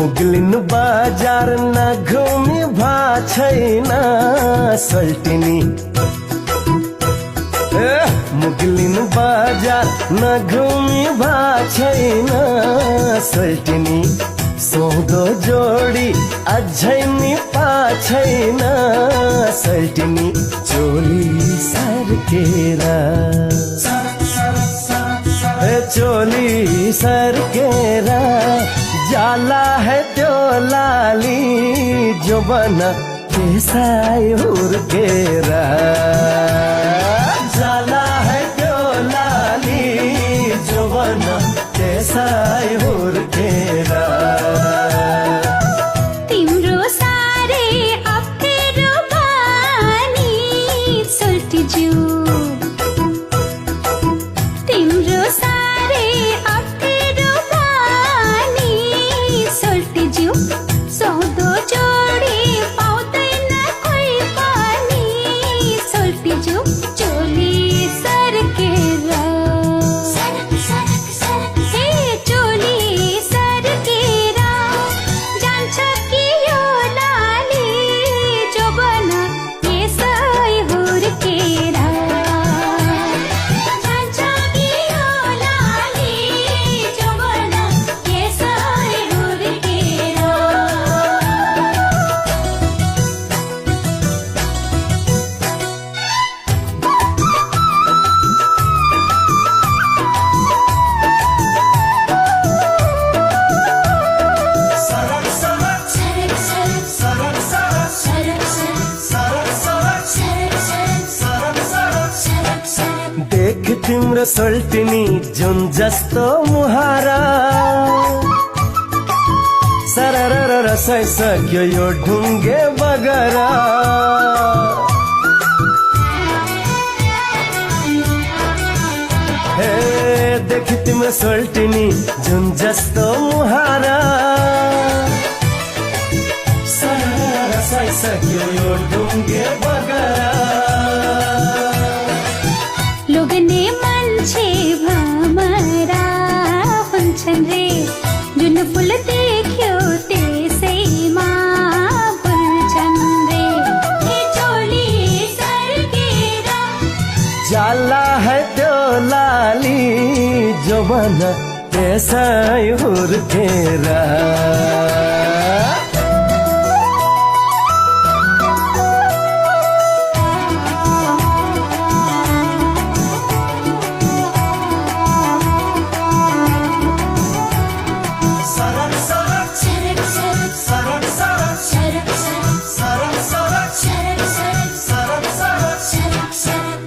मुगलिन बाजार न घुमी भा छैन सल्टिनी। मुगलिन बाजार न घुमी भा छैन सल्टिनी। सौदो जोडी अझै नि पा छैन सल्टिनी। चोली सर्केर चोली सर्केर जाला है त्यो लाली जो बना केसाई हुर्केर। जाला है त्यो लाली जो बना केसाई हुर्केर। तिम्रो सारे अप्ठ्यारो बानी सोल्टिज्यू। तिम्रो सारे अप्ठ्यारो बानी सोल्टिज्यू। सौदो जोडी पाउँदैन कोही पनि सोल्टिज्यू। चोली सर्केर हे चोली सर्केर जान्छ कि यो लाली जोबन यसै हुर्केर। जान्छ कि यो लाली जोबन यसै हुर्केर। देख तिम्रो सल्टिनी जुन जस्तो मुहारा। सरर रसाइसक्यो यो ढुङ्गे बगरा। हे देख तिम्रो सल्टिनी जुन जस्तो मुहारा। सरर रसाइसक्यो यो ढुङ्गे बगरा। लोग्ने मान्छे भमरा हुन्छन् रे जुन फुल देख्यो त्यसैमा भुल्छन् रे। हे चोली सर्केर जाला है त्यो लाली जो बना त्यसै हुर्केर।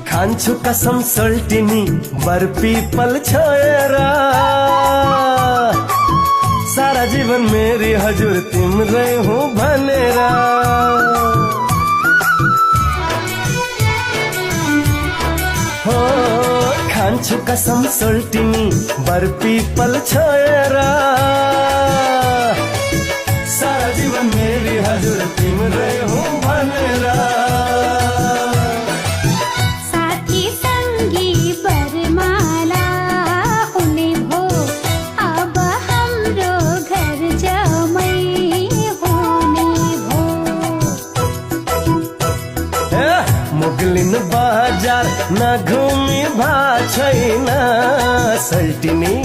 खान्छु कसम सल्टिनी बरपिपल छोएर। सारा जीवन मेरी हजुर तिम्रै हुँ भनेर। हो खान्छु कसम सल्टिनी बरपिपल छोएर। सारा जीवन मेरी हजुर तिम्रै हुँ भनेर। साथी संगी बरमाला हुने भो अब हाम्रो घर जमै हुने भो। मुगलिन बाजार न घुमी भा छैन सल्टिनी।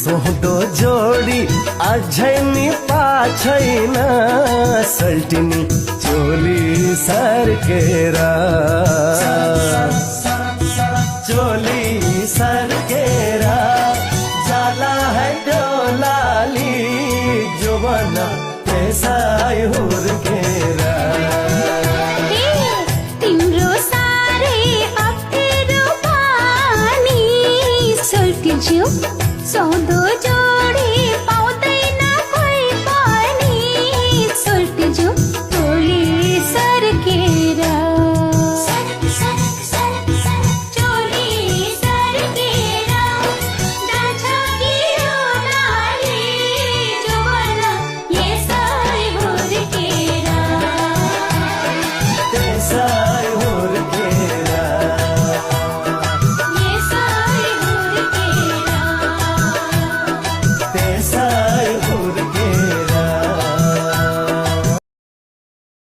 सौदो जोडी अझै नि पा छैन सल्टिनी। चोली सर्केर चोली सर्केर जाला है त्यो लाली जो बना त्यसै हुर्केर। हे तिम्रो सारे अप्ठ्यारो बानी सोल्टिज्यू। सौदो